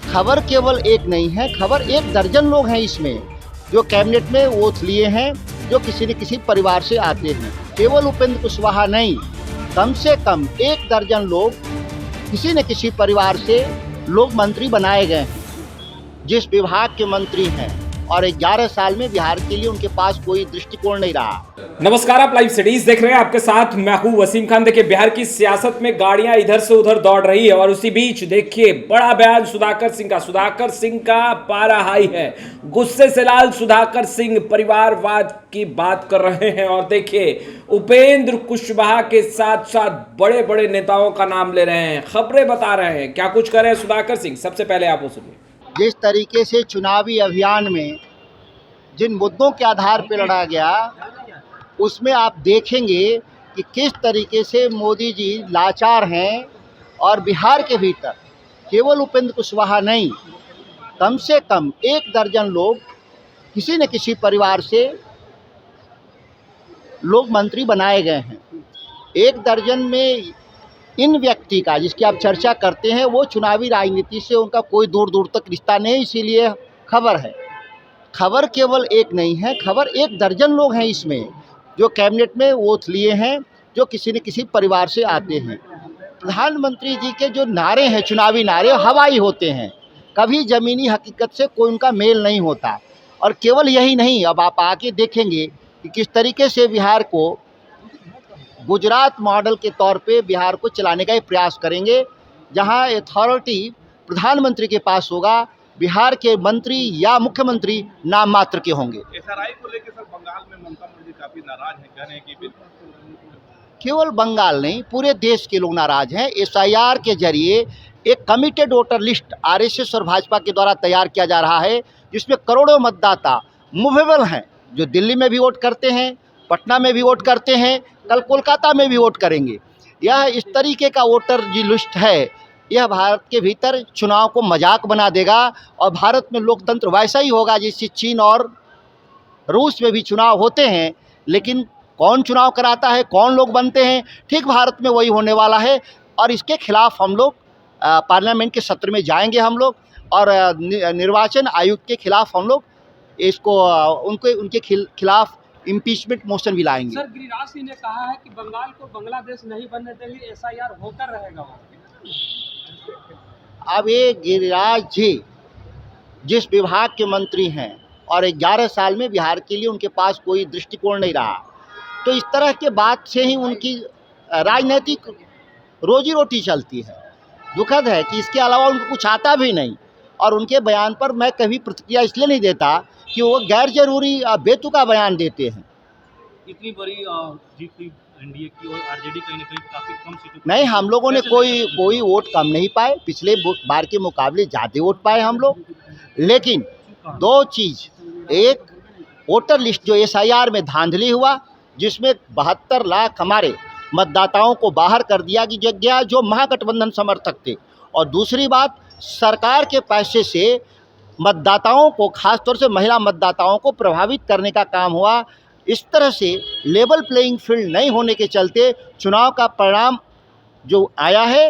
खबर केवल एक नहीं है, खबर एक दर्जन लोग हैं इसमें जो कैबिनेट में ओथ लिए हैं, जो किसी न किसी परिवार से आते हैं। केवल उपेंद्र कुशवाहा नहीं, कम से कम एक दर्जन लोग किसी न किसी परिवार से लोग मंत्री बनाए गए हैं, जिस विभाग के मंत्री हैं, और 11 साल में बिहार के लिए उनके पास कोई दृष्टिकोण नहीं रहा। नमस्कार, आप लाइव सिटीज देख रहे हैं। आपके साथ मैं हूं वसीम खान। देखिए, बिहार की सियासत में गाड़ियां इधर से उधर दौड़ रही है और उसी बीच देखिए बड़ा बयान सुधाकर सिंह का पारा हाई है। गुस्से से लाल सुधाकर सिंह परिवारवाद की बात कर रहे हैं और देखिए उपेंद्र कुशवाहा के साथ साथ बड़े बड़े नेताओं का नाम ले रहे हैं, खबरें बता रहे हैं। क्या कुछ कर रहे हैं सुधाकर सिंह, सबसे पहले आप वो सुनिए। जिस तरीके से चुनावी अभियान में जिन मुद्दों के आधार पर लड़ा गया, उसमें आप देखेंगे कि किस तरीके से मोदी जी लाचार हैं। और बिहार के भीतर केवल उपेंद्र कुशवाहा नहीं, कम से कम एक दर्जन लोग किसी न किसी परिवार से लोग मंत्री बनाए गए हैं। एक दर्जन में इन व्यक्ति का जिसकी आप चर्चा करते हैं, वो चुनावी राजनीति से उनका कोई दूर दूर तक रिश्ता नहीं, इसीलिए खबर है। खबर केवल एक नहीं है, खबर एक दर्जन लोग हैं इसमें जो कैबिनेट में ओथ लिए हैं, जो किसी न किसी परिवार से आते हैं। प्रधानमंत्री जी के जो नारे हैं, चुनावी नारे, हवाई होते हैं, कभी ज़मीनी हकीकत से कोई उनका मेल नहीं होता। और केवल यही नहीं, अब आप आके देखेंगे कि किस तरीके से बिहार को गुजरात मॉडल के तौर पे बिहार को चलाने का प्रयास करेंगे, जहां अथॉरिटी प्रधानमंत्री के पास होगा, बिहार के मंत्री या मुख्यमंत्री नाम मात्र के होंगे। एसआरआई को लेकर सर बंगाल में ममता बनर्जी काफी नाराज हैं, कह रहे हैं कि केवल बंगाल नहीं, पूरे देश के लोग नाराज हैं। एसआईआर के जरिए एक कमिटेड वोटर लिस्ट आरएसएस और भाजपा के द्वारा तैयार किया जा रहा है, जिसमें करोड़ों मतदाता मूवेबल हैं, जो दिल्ली में भी वोट करते हैं, पटना में भी वोट करते हैं, कल कोलकाता में भी वोट करेंगे। यह इस तरीके का वोटर जी लिस्ट है, यह भारत के भीतर चुनाव को मजाक बना देगा। और भारत में लोकतंत्र वैसा ही होगा जैसे चीन और रूस में भी चुनाव होते हैं, लेकिन कौन चुनाव कराता है, कौन लोग बनते हैं, ठीक भारत में वही होने वाला है। और इसके खिलाफ हम लोग पार्लियामेंट के सत्र में जाएंगे हम लोग, और निर्वाचन आयुक्त के खिलाफ हम लोग इसको उनके खिलाफ इम्पीचमेंट मोशन भी लाएंगे। सर, गिरिराज सिंह ने कहा है कि बंगाल को बांग्लादेश नहीं बनने देंगे, एसआईआर होकर रहेगा वहाँ। अब ये गिरिराज जी जिस विभाग के मंत्री हैं और 11 साल में बिहार के लिए उनके पास कोई दृष्टिकोण नहीं रहा, तो इस तरह के बात से ही उनकी राजनीतिक रोजी रोटी चलती है। दुखद है कि इसके अलावा उनको कुछ आता भी नहीं। और उनके बयान पर मैं कभी प्रतिक्रिया इसलिए नहीं देता कि वो गैर जरूरी बेतुका बयान देते हैं। इतनी बड़ी जीत हुई एनडीए की और आरजेडी कहीं ना कहीं काफी कम सीटों। नहीं, हम लोगों ने कोई वोट कम नहीं पाए, पिछले बार के मुकाबले ज़्यादा वोट पाए हम लोग। लेकिन दो चीज़, एक वोटर लिस्ट जो एसआईआर में धांधली हुआ, जिसमें 72 लाख हमारे मतदाताओं को बाहर कर दिया गया जो महागठबंधन समर्थक थे। और दूसरी बात, सरकार के पैसे से मतदाताओं को, खासतौर से महिला मतदाताओं को प्रभावित करने का काम हुआ। इस तरह से लेवल प्लेइंग फील्ड नहीं होने के चलते चुनाव का परिणाम जो आया है,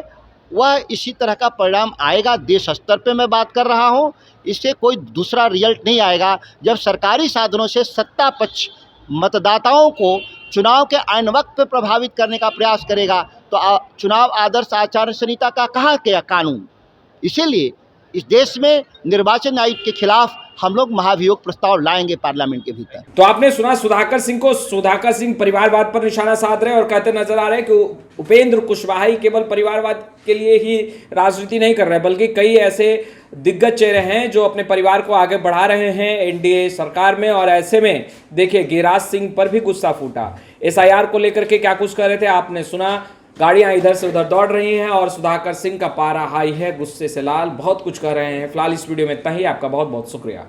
वह इसी तरह का परिणाम आएगा। देश स्तर पे मैं बात कर रहा हूँ, इससे कोई दूसरा रिजल्ट नहीं आएगा। जब सरकारी साधनों से सत्ता पक्ष मतदाताओं को चुनाव के आन वक्त पे प्रभावित करने का प्रयास करेगा, तो चुनाव आदर्श आचार संहिता का कहाँ गया कानून। इसीलिए इस देश में निर्वाचन आयोग के खिलाफ हम लोग महाभियोग प्रस्ताव लाएंगे पार्लियामेंट के भीतर। तो आपने सुना सुधाकर सिंह को। सुधाकर सिंह परिवारवाद पर निशाना साध रहे और कहते नजर आ रहे हैं कि उपेंद्र कुशवाहा ही केवल परिवारवाद के लिए ही राजनीति नहीं कर रहे, बल्कि कई ऐसे दिग्गज चेहरे हैं जो अपने परिवार को आगे बढ़ा रहे हैं एनडीए सरकार में। और ऐसे में देखिए गिरिराज सिंह पर भी गुस्सा फूटा। एसआईआर को लेकर के क्या कुछ कर रहे थे आपने सुना। गाड़ियां इधर से उधर दौड़ रही हैं और सुधाकर सिंह का पारा हाई है, गुस्से से लाल, बहुत कुछ कर रहे हैं। फिलहाल इस वीडियो में इतना ही। आपका बहुत बहुत शुक्रिया।